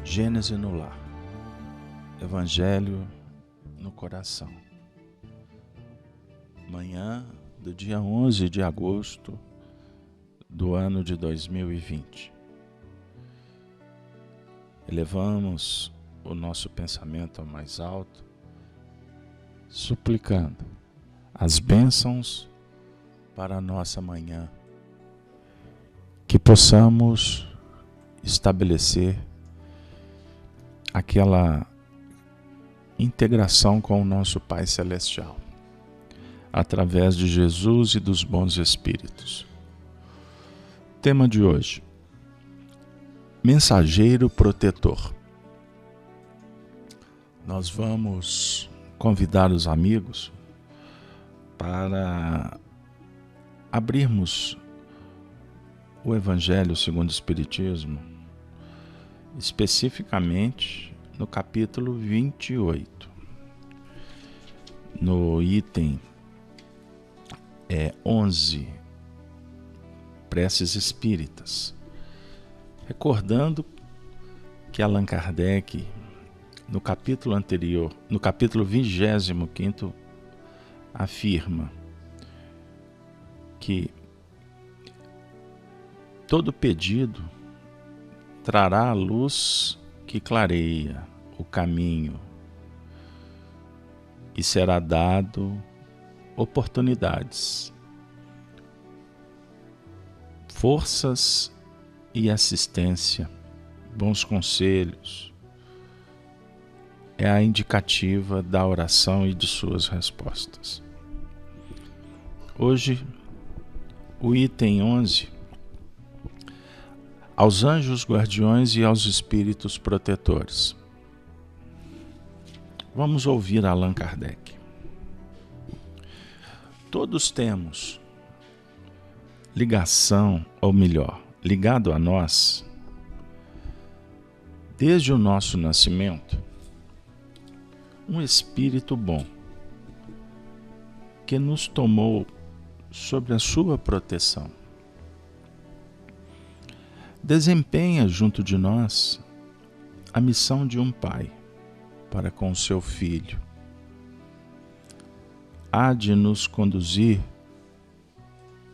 Gênese no lar, Evangelho no coração. Manhã do dia 11 de agosto do ano de 2020. Elevamos o nosso pensamento ao mais alto, suplicando as bênçãos para a nossa manhã, que possamos estabelecer aquela integração com o nosso Pai Celestial, através de Jesus e dos bons espíritos. Tema de hoje: mensageiro protetor. Nós vamos convidar os amigos para abrirmos o Evangelho segundo o Espiritismo, especificamente no capítulo 28, no item 11, Preces Espíritas, recordando que Allan Kardec, no capítulo anterior, no capítulo 25º, afirma que todo pedido trará a luz que clareia o caminho e será dado oportunidades, forças e assistência, bons conselhos. É a indicativa da oração e de suas respostas. Hoje, o item 11, aos anjos guardiões e aos espíritos protetores. Vamos ouvir Allan Kardec. Todos temos ligação, ou melhor, ligado a nós, desde o nosso nascimento, um espírito bom, que nos tomou sob a sua proteção. Desempenha junto de nós a missão de um pai para com o seu filho. Há de nos conduzir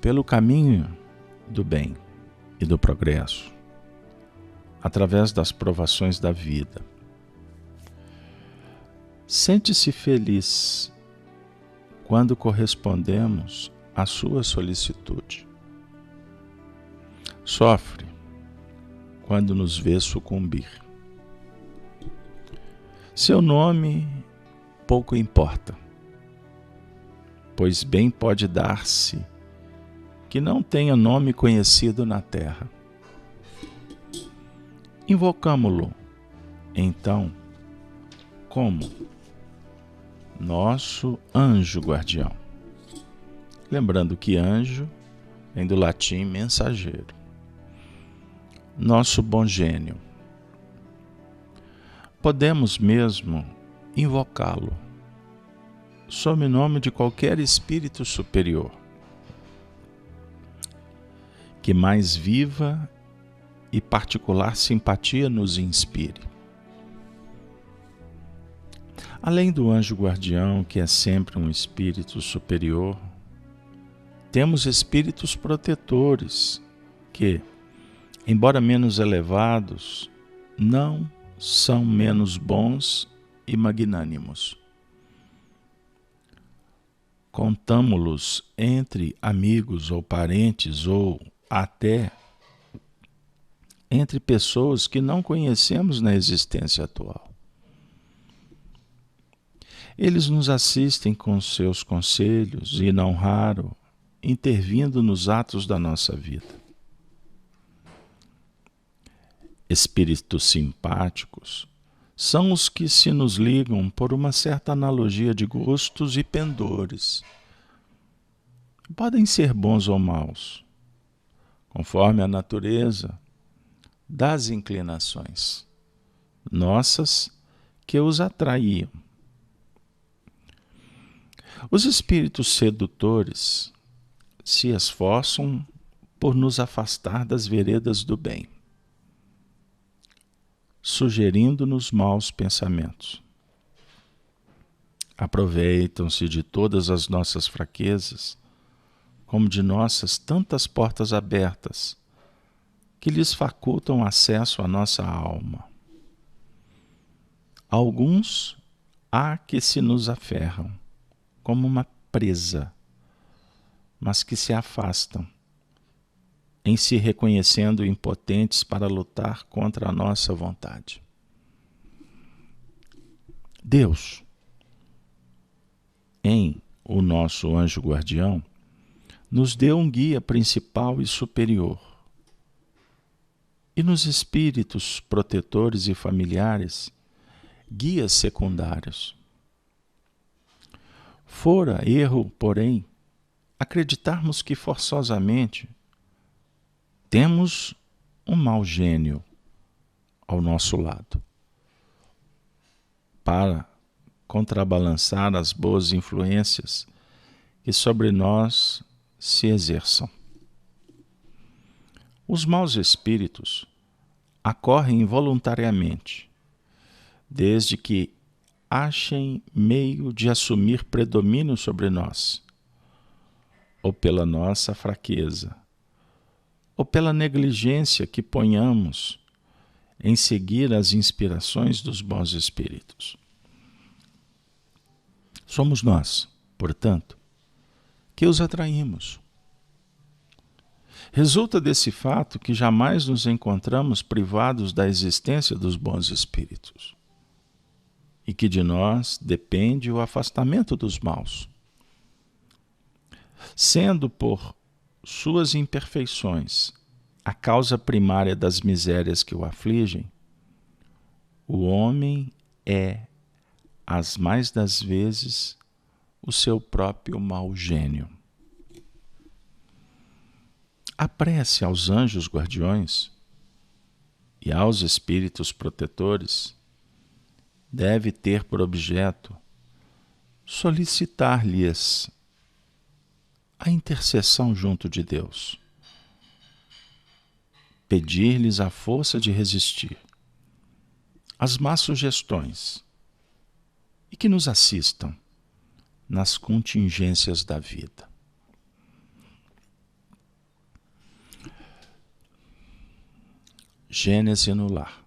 pelo caminho do bem e do progresso, através das provações da vida. Sente-se feliz quando correspondemos à sua solicitude. Sofre quando nos vê sucumbir. Seu nome pouco importa, pois bem pode dar-se que não tenha nome conhecido na terra. Invocamo-lo, então, como nosso anjo guardião. Lembrando que anjo vem do latim mensageiro. Nosso bom gênio. Podemos mesmo invocá-lo sob o nome de qualquer espírito superior que mais viva e particular simpatia nos inspire. Além do anjo guardião, que é sempre um espírito superior, temos espíritos protetores que, embora menos elevados, não são menos bons e magnânimos. Contamo-los entre amigos ou parentes, ou até entre pessoas que não conhecemos na existência atual. Eles nos assistem com seus conselhos e, não raro, intervindo nos atos da nossa vida. Espíritos simpáticos são os que se nos ligam por uma certa analogia de gostos e pendores. Podem ser bons ou maus, conforme a natureza das inclinações nossas que os atraíam. Os espíritos sedutores se esforçam por nos afastar das veredas do bem. sugerindo-nos maus pensamentos. Aproveitam-se de todas as nossas fraquezas, como de nossas tantas portas abertas, que lhes facultam acesso à nossa alma. Alguns há que se nos aferram, como uma presa, mas que se afastam, em se reconhecendo impotentes para lutar contra a nossa vontade. Deus, em o nosso anjo guardião, nos deu um guia principal e superior. E nos espíritos protetores e familiares, guias secundários. Fora erro, porém, acreditarmos que forçosamente temos um mau gênio ao nosso lado para contrabalançar as boas influências que sobre nós se exerçam. Os maus espíritos acorrem involuntariamente, desde que achem meio de assumir predomínio sobre nós, ou pela nossa fraqueza, ou pela negligência que ponhamos em seguir as inspirações dos bons espíritos. Somos nós, portanto, que os atraímos. Resulta desse fato que jamais nos encontramos privados da existência dos bons espíritos e que de nós depende o afastamento dos maus. Sendo por suas imperfeições a causa primária das misérias que o afligem, o homem é, as mais das vezes, o seu próprio mau gênio. A prece aos anjos guardiões e aos espíritos protetores deve ter por objeto solicitar-lhes a intercessão junto de Deus, pedir-lhes a força de resistir às más sugestões e que nos assistam nas contingências da vida. Gênese no Lar,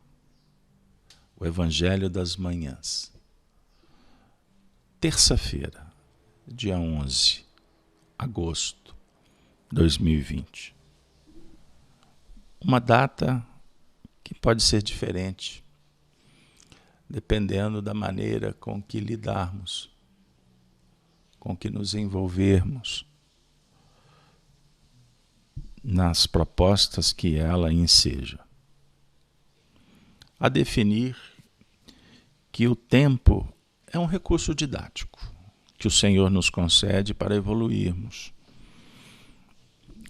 o Evangelho das Manhãs, terça-feira, dia 11 de agosto de 2020. Uma data que pode ser diferente, dependendo da maneira com que lidarmos, com que nos envolvermos nas propostas que ela enseja. A definir que o tempo é um recurso didático que o Senhor nos concede para evoluirmos.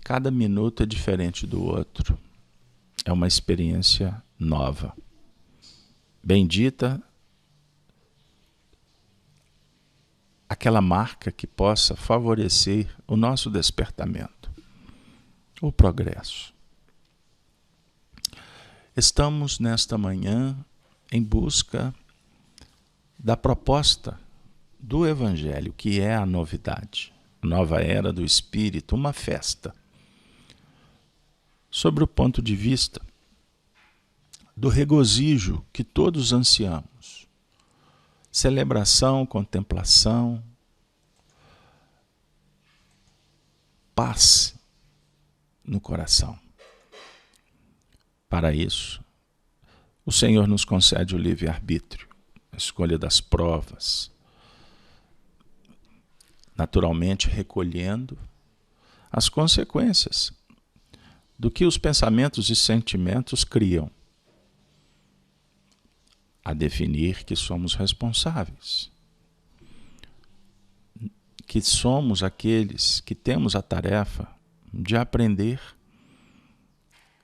Cada minuto é diferente do outro. É uma experiência nova. Bendita aquela marca que possa favorecer o nosso despertamento, o progresso. Estamos nesta manhã em busca da proposta do Evangelho, que é a novidade, a nova era do Espírito, uma festa. Sobre o ponto de vista do regozijo que todos ansiamos, celebração, contemplação, paz no coração. Para isso, o Senhor nos concede o livre-arbítrio, a escolha das provas, naturalmente recolhendo as consequências do que os pensamentos e sentimentos criam, a definir que somos responsáveis, que somos aqueles que temos a tarefa de aprender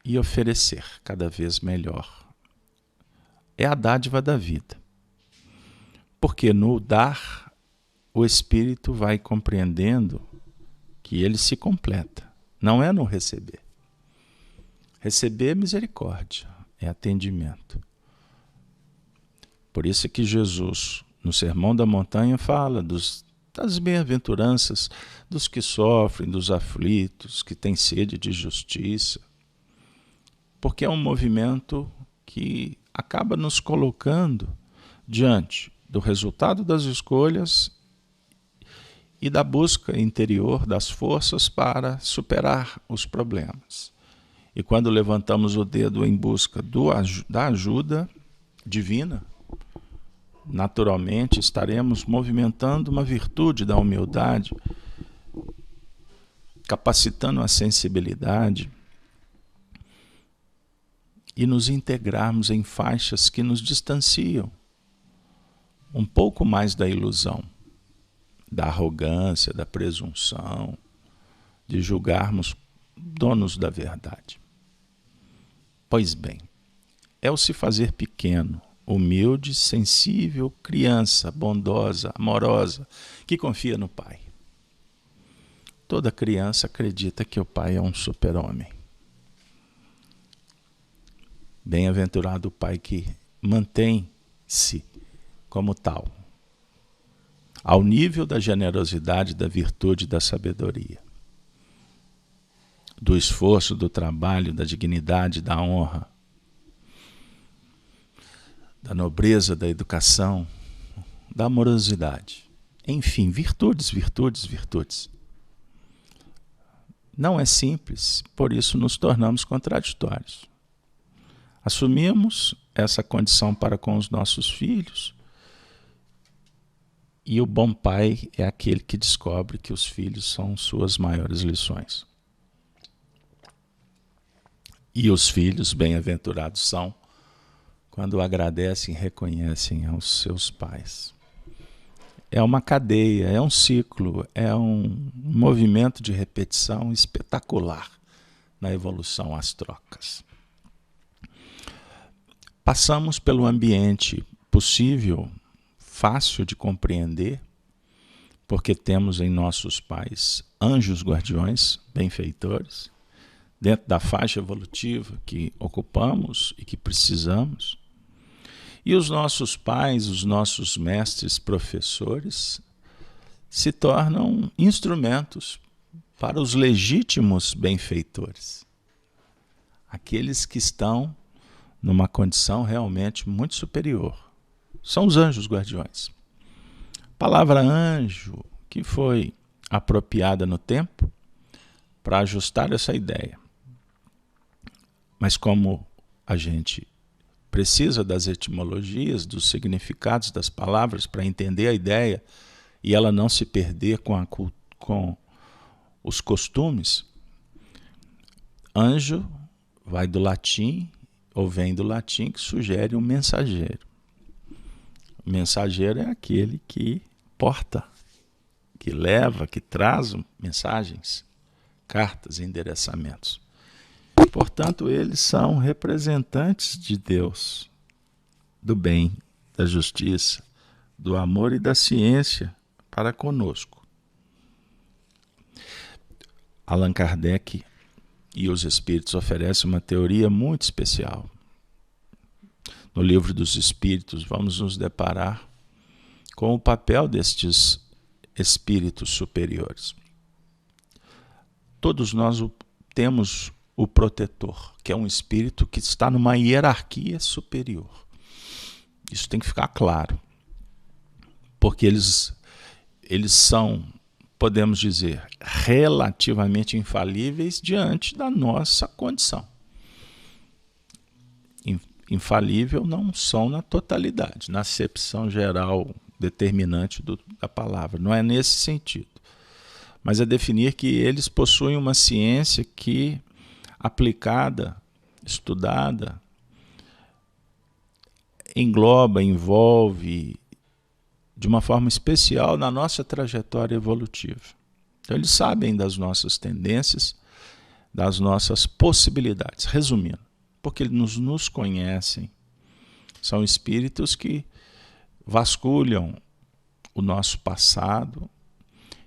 e oferecer cada vez melhor. É a dádiva da vida. Porque no dar, o Espírito vai compreendendo que ele se completa. Não é no receber. Receber é misericórdia, é atendimento. Por isso é que Jesus, no Sermão da Montanha, fala das bem-aventuranças, dos que sofrem, dos aflitos, que têm sede de justiça. Porque é um movimento que acaba nos colocando diante do resultado das escolhas e da busca interior das forças para superar os problemas. E quando levantamos o dedo em busca da ajuda divina, naturalmente estaremos movimentando uma virtude da humildade, capacitando a sensibilidade e nos integrarmos em faixas que nos distanciam um pouco mais da ilusão, da arrogância, da presunção, de julgarmos donos da verdade. Pois bem, é o se fazer pequeno, humilde, sensível, criança, bondosa, amorosa, que confia no Pai. Toda criança acredita que o Pai é um super-homem. Bem-aventurado o Pai que mantém-se como tal, ao nível da generosidade, da virtude e da sabedoria, do esforço, do trabalho, da dignidade, da honra, da nobreza, da educação, da amorosidade. Enfim, virtudes, virtudes, virtudes. Não é simples, por isso nos tornamos contraditórios. Assumimos essa condição para com os nossos filhos, e o bom pai é aquele que descobre que os filhos são suas maiores lições. E os filhos bem-aventurados são quando agradecem e reconhecem aos seus pais. É uma cadeia, é um ciclo, é um movimento de repetição espetacular na evolução às trocas. Passamos pelo ambiente possível, fácil de compreender, porque temos em nossos pais anjos guardiões, benfeitores, dentro da faixa evolutiva que ocupamos e que precisamos. E os nossos pais, os nossos mestres, professores, se tornam instrumentos para os legítimos benfeitores, aqueles que estão numa condição realmente muito superior. São os anjos guardiões. A palavra anjo que foi apropriada no tempo para ajustar essa ideia. Mas como a gente precisa das etimologias, dos significados das palavras para entender a ideia e ela não se perder com os costumes, anjo vai do latim, ou vem do latim, que sugere um mensageiro. O mensageiro é aquele que porta, que leva, que traz mensagens, cartas, endereçamentos. Portanto, eles são representantes de Deus, do bem, da justiça, do amor e da ciência para conosco. Allan Kardec e os Espíritos oferecem uma teoria muito especial. No Livro dos Espíritos, vamos nos deparar com o papel destes espíritos superiores. Todos nós temos o protetor, que é um espírito que está numa hierarquia superior. Isso tem que ficar claro, porque eles são, podemos dizer, relativamente infalíveis diante da nossa condição. Infalível não são na totalidade, na acepção geral determinante da palavra. Não é nesse sentido. Mas é definir que eles possuem uma ciência que, aplicada, estudada, engloba, envolve de uma forma especial na nossa trajetória evolutiva. Então eles sabem das nossas tendências, das nossas possibilidades. Resumindo, porque eles nos conhecem, são espíritos que vasculham o nosso passado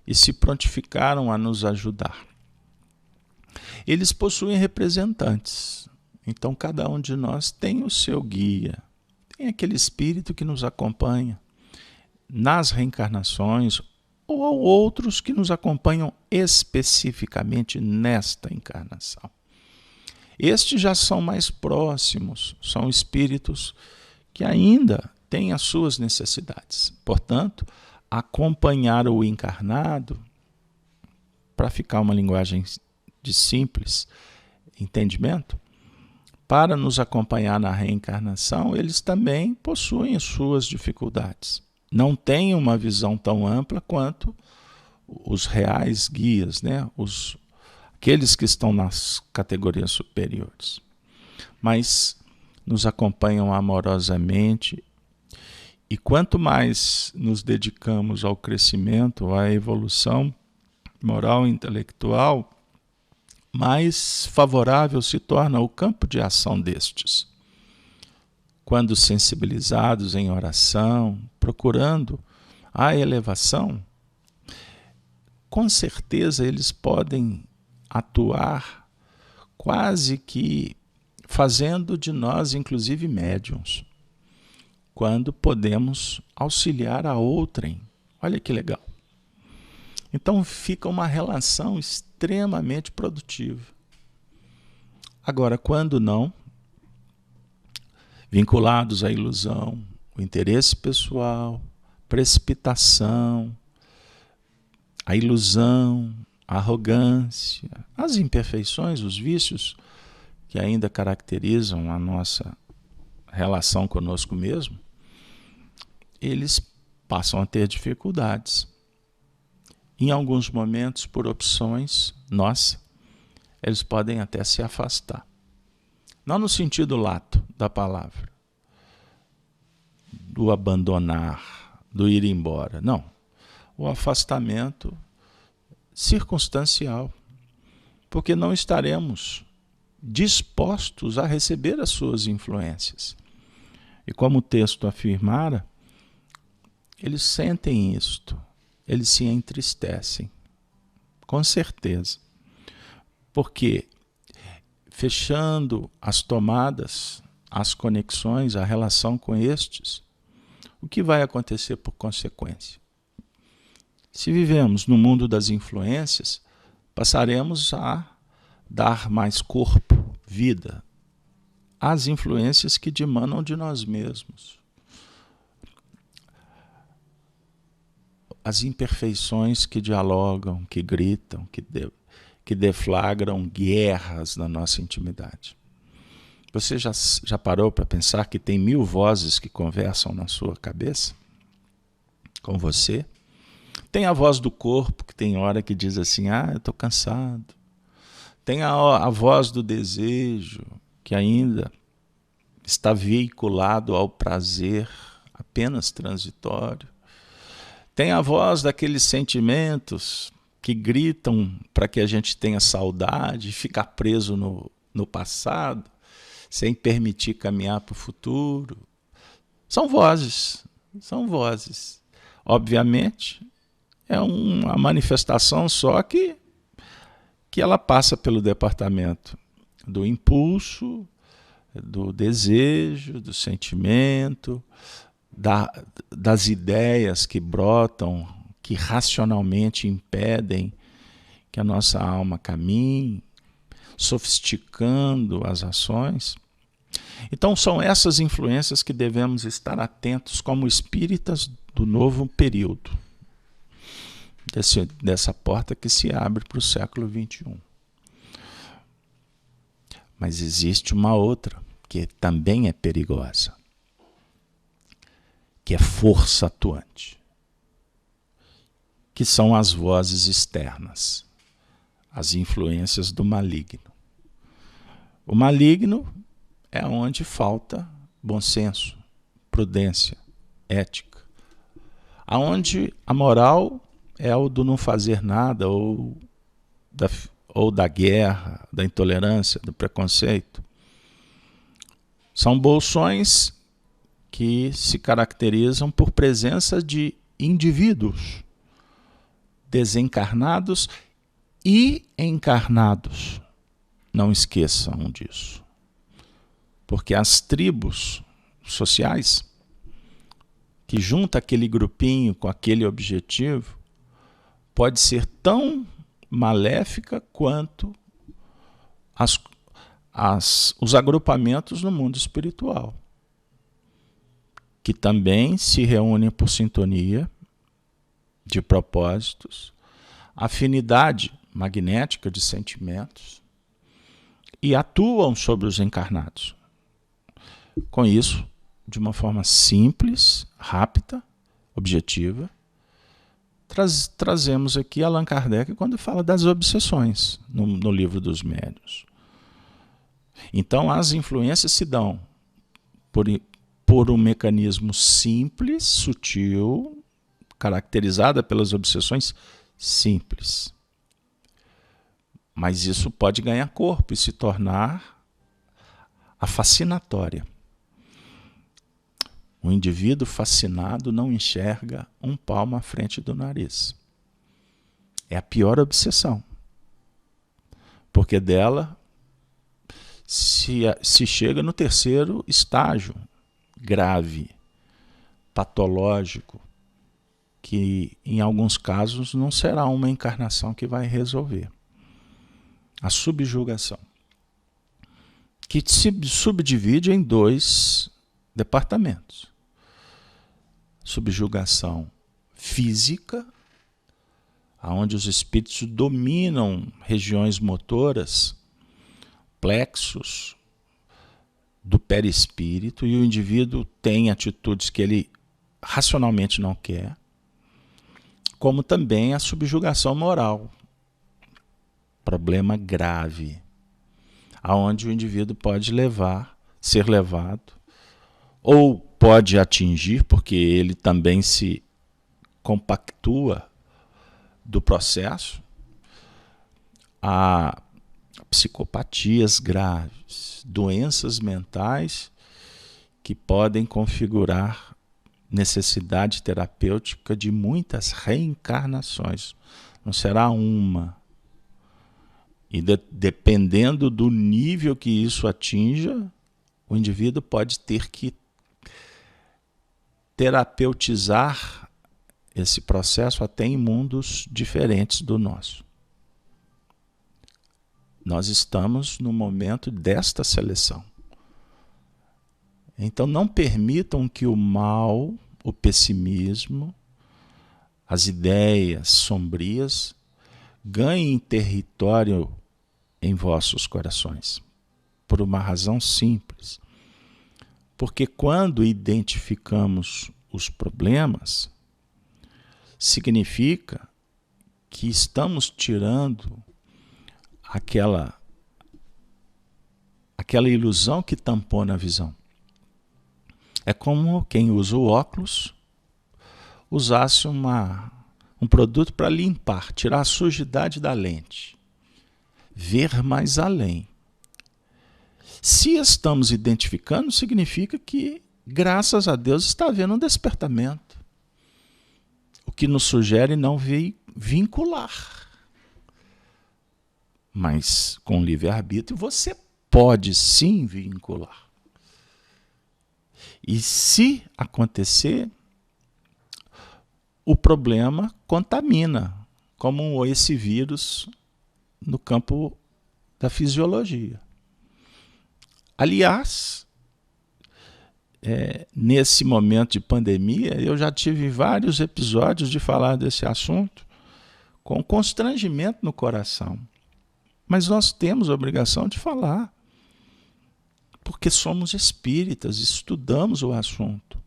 e se prontificaram a nos ajudar. Eles possuem representantes, então cada um de nós tem o seu guia, Tem aquele espírito que nos acompanha nas reencarnações ou outros que nos acompanham especificamente nesta encarnação. Estes já são mais próximos, são espíritos que ainda têm as suas necessidades. Portanto, acompanhar o encarnado, para ficar uma linguagem de simples entendimento, para nos acompanhar na reencarnação, eles também possuem as suas dificuldades. Não têm uma visão tão ampla quanto os reais guias, né? Aqueles que estão nas categorias superiores. Mas nos acompanham amorosamente, e quanto mais nos dedicamos ao crescimento, à evolução moral e intelectual, mais favorável se torna o campo de ação destes. Quando sensibilizados em oração, procurando a elevação, com certeza eles podem atuar quase que fazendo de nós, inclusive, médiuns, quando podemos auxiliar a outrem. Olha que legal. Então fica uma relação extremamente produtiva. Agora, quando não, vinculados à ilusão, o interesse pessoal, precipitação, a ilusão, a arrogância, as imperfeições, os vícios que ainda caracterizam a nossa relação conosco mesmo, eles passam a ter dificuldades. Em alguns momentos, por opções nossas, eles podem até se afastar. Não no sentido lato da palavra, do abandonar, do ir embora. Não. O afastamento circunstancial, porque não estaremos dispostos a receber as suas influências. E como o texto afirmara, eles sentem isto, eles se entristecem, com certeza. Porque fechando as tomadas, as conexões, a relação com estes, o que vai acontecer por consequência? Se vivemos no mundo das influências, passaremos a dar mais corpo, vida, às influências que dimanam de nós mesmos. As imperfeições que dialogam, que gritam, que deflagram guerras na nossa intimidade. Você já parou para pensar que tem 1000 vozes que conversam na sua cabeça? Com você? Tem a voz do corpo, que tem hora que diz assim, eu estou cansado. Tem a voz do desejo, que ainda está veiculado ao prazer apenas transitório. Tem a voz daqueles sentimentos que gritam para que a gente tenha saudade, ficar preso no passado, sem permitir caminhar para o futuro. São vozes, são vozes. Obviamente, é uma manifestação só que ela passa pelo departamento do impulso, do desejo, do sentimento, das ideias que brotam, que racionalmente impedem que a nossa alma caminhe, sofisticando as ações. Então são essas influências que devemos estar atentos como espíritas do novo período, dessa porta que se abre para o século XXI. Mas existe uma outra, que também é perigosa, que é força atuante, que são as vozes externas, as influências do maligno. O maligno é onde falta bom senso, prudência, ética, aonde a moral é o do não fazer nada, ou da guerra, da intolerância, do preconceito. São bolsões que se caracterizam por presença de indivíduos desencarnados e encarnados. Não esqueçam disso. Porque as tribos sociais, que junta aquele grupinho com aquele objetivo, pode ser tão maléfica quanto os agrupamentos no mundo espiritual, que também se reúnem por sintonia de propósitos, afinidade magnética de sentimentos e atuam sobre os encarnados. Com isso, de uma forma simples, rápida, objetiva, trazemos aqui Allan Kardec quando fala das obsessões no Livro dos Médiuns. Então, as influências se dão por um mecanismo simples, sutil, caracterizada pelas obsessões simples. Mas isso pode ganhar corpo e se tornar a fascinatória. O indivíduo fascinado não enxerga um palmo à frente do nariz. É a pior obsessão. Porque dela se chega no terceiro estágio, grave, patológico, que em alguns casos não será uma encarnação que vai resolver. A subjugação, que se subdivide em 2 departamentos. Subjugação física, onde os espíritos dominam regiões motoras, plexos do perispírito, e o indivíduo tem atitudes que ele racionalmente não quer, como também a subjugação moral, problema grave, aonde o indivíduo pode ser levado, ou pode atingir, porque ele também se compactua do processo, a psicopatias graves, doenças mentais que podem configurar necessidade terapêutica de muitas reencarnações. Não será uma. E dependendo do nível que isso atinja, o indivíduo pode ter que terapeutizar esse processo até em mundos diferentes do nosso. Nós estamos no momento desta seleção. Então não permitam que o mal, o pessimismo, as ideias sombrias ganhem território em vossos corações, por uma razão simples. Porque quando identificamos os problemas, significa que estamos tirando aquela ilusão que tampona a visão. É como quem usa o óculos usasse um produto para limpar, tirar a sujidade da lente, ver mais além. Se estamos identificando, significa que, graças a Deus, está havendo um despertamento. O que nos sugere não vincular. Mas com livre-arbítrio você pode sim vincular. E se acontecer, o problema contamina, como esse vírus no campo da fisiologia. Aliás, nesse momento de pandemia, eu já tive vários episódios de falar desse assunto com constrangimento no coração. Mas nós temos a obrigação de falar, porque somos espíritas, estudamos o assunto.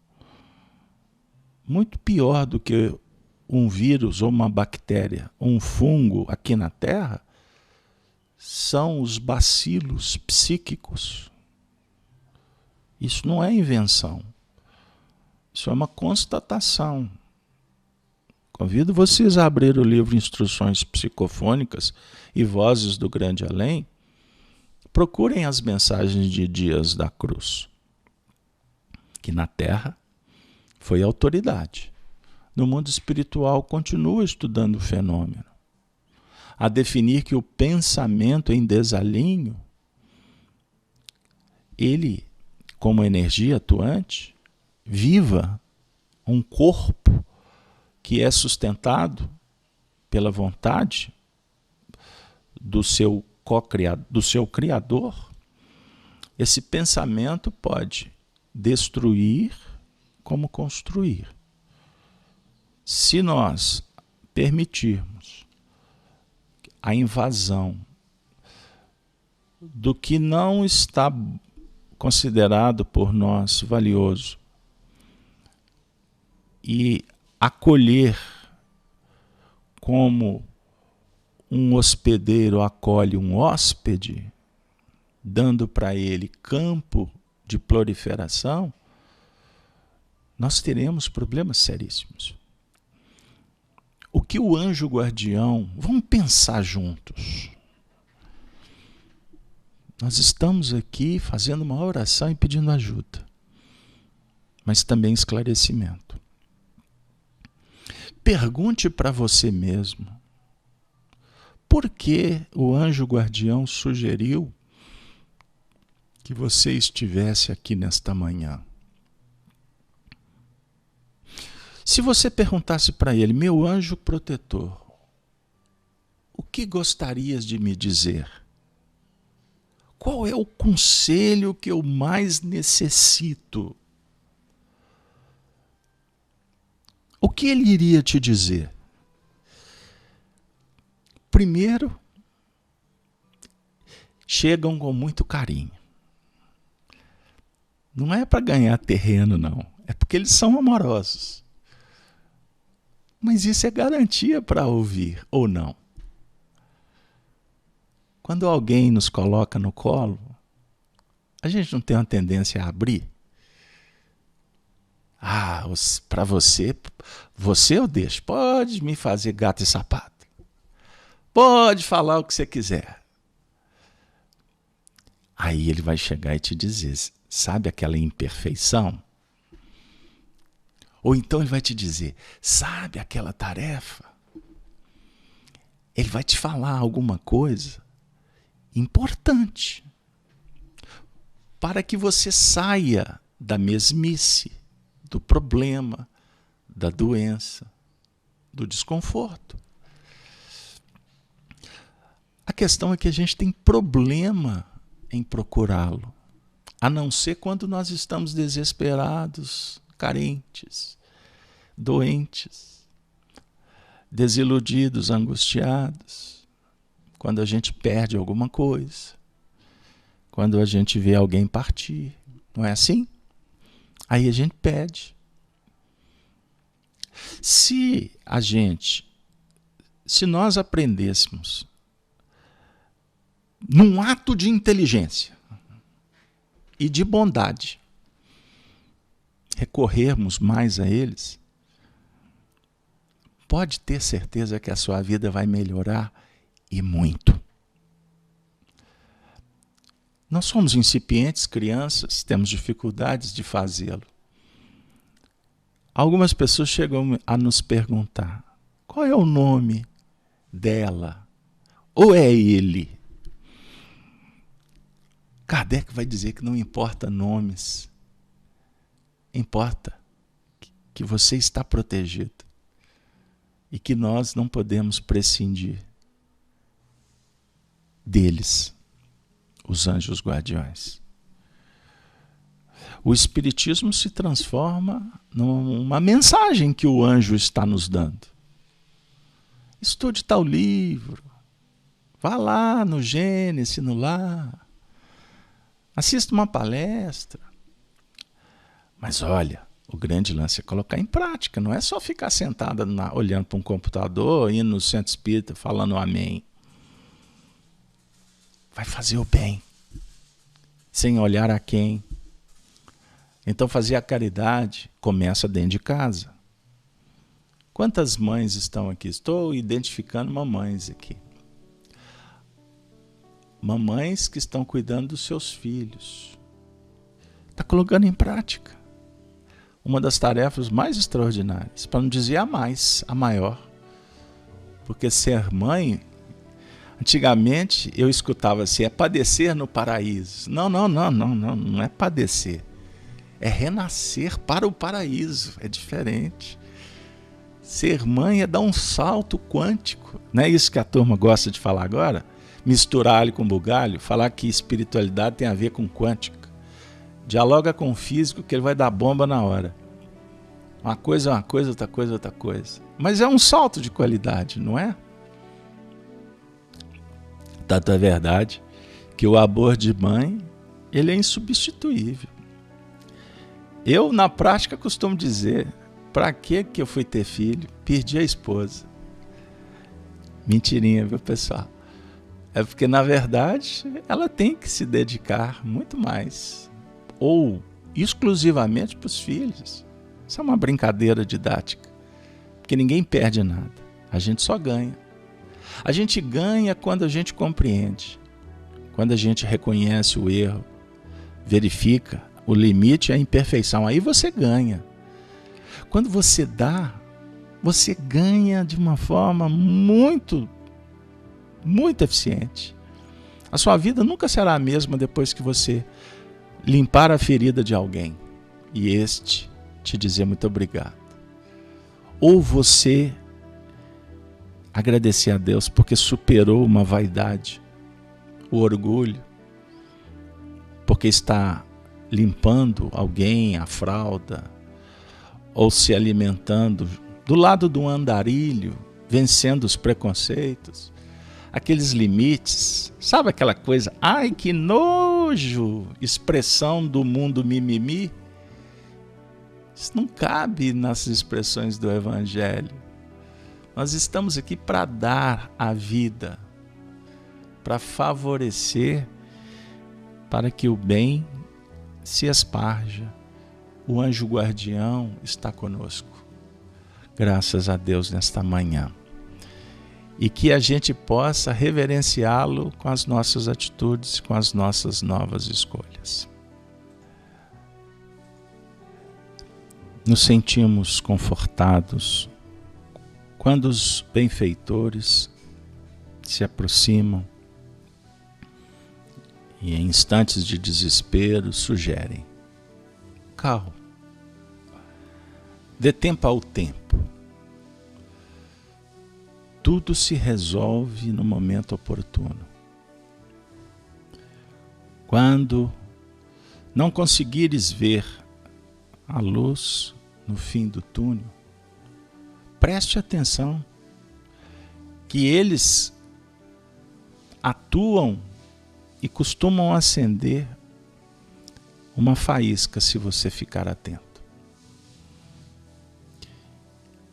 Muito pior do que um vírus ou uma bactéria, um fungo aqui na Terra, são os bacilos psíquicos. Isso não é invenção. Isso é uma constatação. Convido vocês a abrir o livro Instruções Psicofônicas e Vozes do Grande Além. Procurem as mensagens de Dias da Cruz, que na Terra foi autoridade. No mundo espiritual continua estudando o fenômeno, a definir que o pensamento em desalinho, ele como energia atuante, viva, um corpo que é sustentado pela vontade do seu co-criador, do seu criador, esse pensamento pode destruir como construir. Se nós permitirmos a invasão do que não está considerado por nós valioso e acolher como um hospedeiro acolhe um hóspede, dando para ele campo de proliferação, nós teremos problemas seríssimos. O que o anjo guardião, vamos pensar juntos. Nós estamos aqui fazendo uma oração e pedindo ajuda, mas também esclarecimento. Pergunte para você mesmo, por que o anjo guardião sugeriu que você estivesse aqui nesta manhã? Se você perguntasse para ele, meu anjo protetor, o que gostarias de me dizer? Qual é o conselho que eu mais necessito? O que ele iria te dizer? Primeiro, chegam com muito carinho. Não é para ganhar terreno, não. É porque eles são amorosos. Mas isso é garantia para ouvir, ou não? Quando alguém nos coloca no colo, a gente não tem uma tendência a abrir? Para você eu deixo. Pode me fazer gato e sapato. Pode falar o que você quiser. Aí ele vai chegar e te dizer, sabe aquela imperfeição? Ou então ele vai te dizer, sabe aquela tarefa? Ele vai te falar alguma coisa importante para que você saia da mesmice, do problema, da doença, do desconforto. A questão é que a gente tem problema em procurá-lo, a não ser quando nós estamos desesperados, carentes, doentes, desiludidos, angustiados, quando a gente perde alguma coisa, quando a gente vê alguém partir, não é assim? Aí a gente pede. Se nós aprendêssemos num ato de inteligência e de bondade, recorrermos mais a eles, pode ter certeza que a sua vida vai melhorar e muito. Nós somos incipientes, crianças, temos dificuldades de fazê-lo. Algumas pessoas chegam a nos perguntar, qual é o nome dela? Ou é ele? Kardec vai dizer que não importa nomes, importa que você está protegido e que nós não podemos prescindir deles, os anjos guardiões. O Espiritismo se transforma numa mensagem que o anjo está nos dando. Estude tal livro, vá lá no Gênesis, no Lar, assista uma palestra. Mas olha, o grande lance é colocar em prática, não é só ficar sentada olhando para um computador, indo no centro espírita, falando amém. Vai fazer o bem, sem olhar a quem. Então fazer a caridade começa dentro de casa. Quantas mães estão aqui? Estou identificando mamães aqui. Mamães que estão cuidando dos seus filhos. Está colocando em prática. Uma das tarefas mais extraordinárias, para não dizer a maior. Porque ser mãe, antigamente eu escutava assim, é padecer no paraíso. Não é padecer. é renascer para o paraíso, é diferente. Ser mãe é dar um salto quântico. Não é isso que a turma gosta de falar agora? Misturar alho com bugalho, falar que espiritualidade tem a ver com quântica. Dialoga com o físico que ele vai dar bomba na hora. Uma coisa é uma coisa, outra coisa é outra coisa. Mas é um salto de qualidade, não é? Tanto é verdade que o amor de mãe, ele é insubstituível. Eu, na prática, costumo dizer, para que eu fui ter filho? Perdi a esposa. Mentirinha, viu, pessoal? É porque, na verdade, ela tem que se dedicar muito mais. Ou exclusivamente para os filhos. Isso é uma brincadeira didática. Porque ninguém perde nada. A gente só ganha. A gente ganha quando a gente compreende. Quando a gente reconhece o erro, verifica o limite e a imperfeição. Aí você ganha. Quando você dá, você ganha de uma forma muito eficiente. A sua vida nunca será a mesma depois que você limpar a ferida de alguém e este te dizer muito obrigado. Ou você agradecer a Deus porque superou uma vaidade, o orgulho, porque está limpando alguém, a fralda, ou se alimentando do lado do andarilho, vencendo os preconceitos, aqueles limites, sabe aquela coisa, ai que nojo, expressão do mundo mimimi? Isso não cabe nas expressões do Evangelho. Nós estamos aqui para dar a vida, para favorecer, para que o bem se esparja. O anjo guardião está conosco. Graças a Deus nesta manhã. E que a gente possa reverenciá-lo com as nossas atitudes, com as nossas novas escolhas. Nos sentimos confortados quando os benfeitores se aproximam e em instantes de desespero sugerem: calma, dê tempo ao tempo. Tudo se resolve no momento oportuno. Quando não conseguires ver a luz no fim do túnel, preste atenção que eles atuam e costumam acender uma faísca se você ficar atento,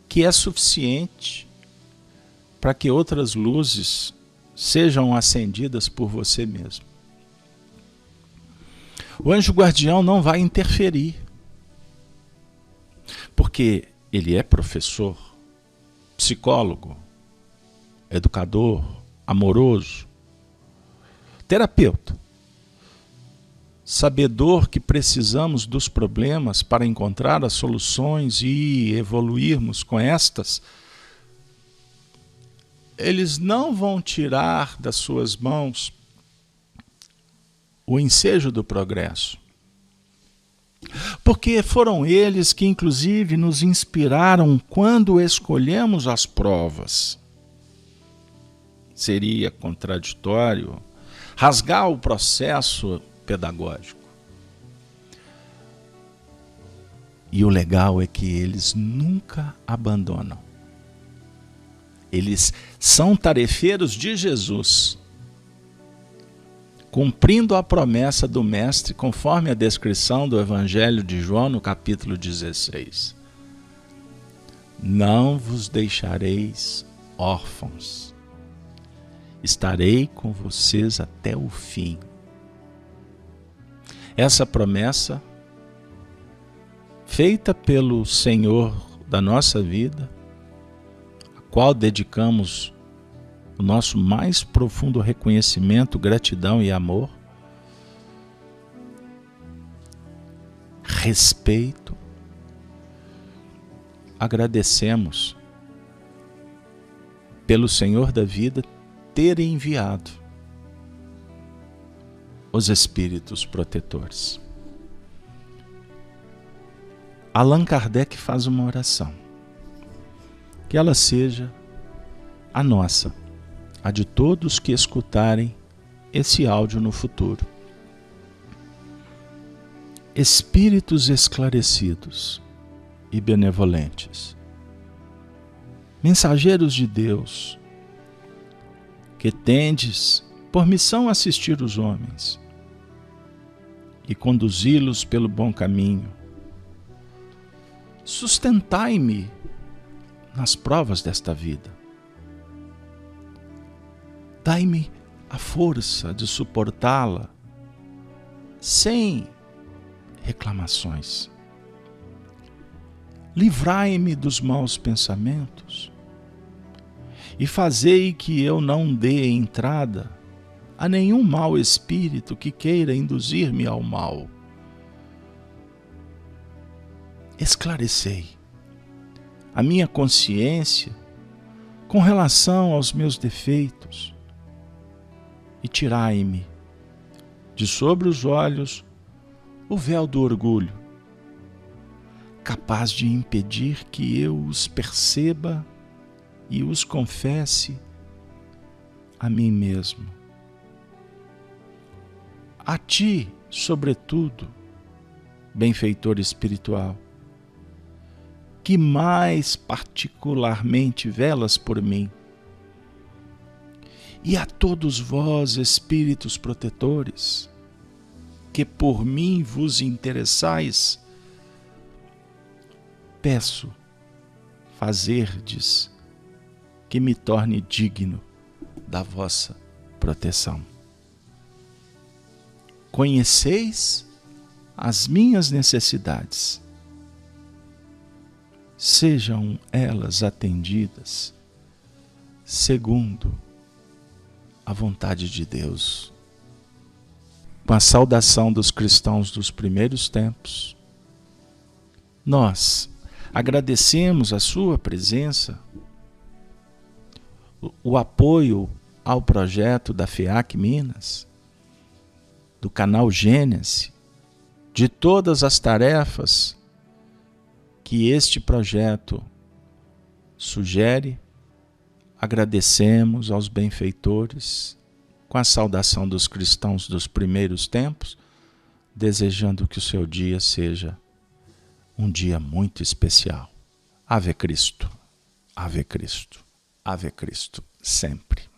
que é suficiente para que outras luzes sejam acendidas por você mesmo. O anjo guardião não vai interferir, porque ele é professor, psicólogo, educador, amoroso, terapeuta, sabedor que precisamos dos problemas para encontrar as soluções e evoluirmos com estas. Eles não vão tirar das suas mãos o ensejo do progresso, porque foram eles que inclusive nos inspiraram quando escolhemos as provas. Seria contraditório rasgar o processo pedagógico. E o legal é que eles nunca abandonam. Eles são tarefeiros de Jesus, cumprindo a promessa do Mestre, conforme a descrição do Evangelho de João, no capítulo 16. Não vos deixareis órfãos. Estarei com vocês até o fim. Essa promessa, feita pelo Senhor da nossa vida, a qual dedicamos o nosso mais profundo reconhecimento, gratidão e amor, respeito, agradecemos pelo Senhor da vida ter enviado os espíritos protetores. Allan Kardec faz uma oração. Que ela seja a nossa, a de todos que escutarem esse áudio no futuro. Espíritos esclarecidos e benevolentes, mensageiros de Deus, que tendes por missão assistir os homens e conduzi-los pelo bom caminho, sustentai-me nas provas desta vida. Dai-me a força de suportá-la sem reclamações. Livrai-me dos maus pensamentos e fazei que eu não dê entrada a nenhum mau espírito que queira induzir-me ao mal. Esclarecei a minha consciência com relação aos meus defeitos e tirai-me de sobre os olhos o véu do orgulho, capaz de impedir que eu os perceba e os confesse a mim mesmo. A ti, sobretudo, benfeitor espiritual, que mais particularmente velas por mim, e a todos vós, espíritos protetores, que por mim vos interessais, peço fazerdes que me torne digno da vossa proteção. Conheceis as minhas necessidades, sejam elas atendidas segundo a vontade de Deus. Com a saudação dos cristãos dos primeiros tempos, nós agradecemos a sua presença, o apoio ao projeto da FEAC Minas, do canal Gênesis, de todas as tarefas que este projeto sugere. Agradecemos aos benfeitores, com a saudação dos cristãos dos primeiros tempos, desejando que o seu dia seja um dia muito especial. Ave Cristo, Ave Cristo, Ave Cristo, sempre.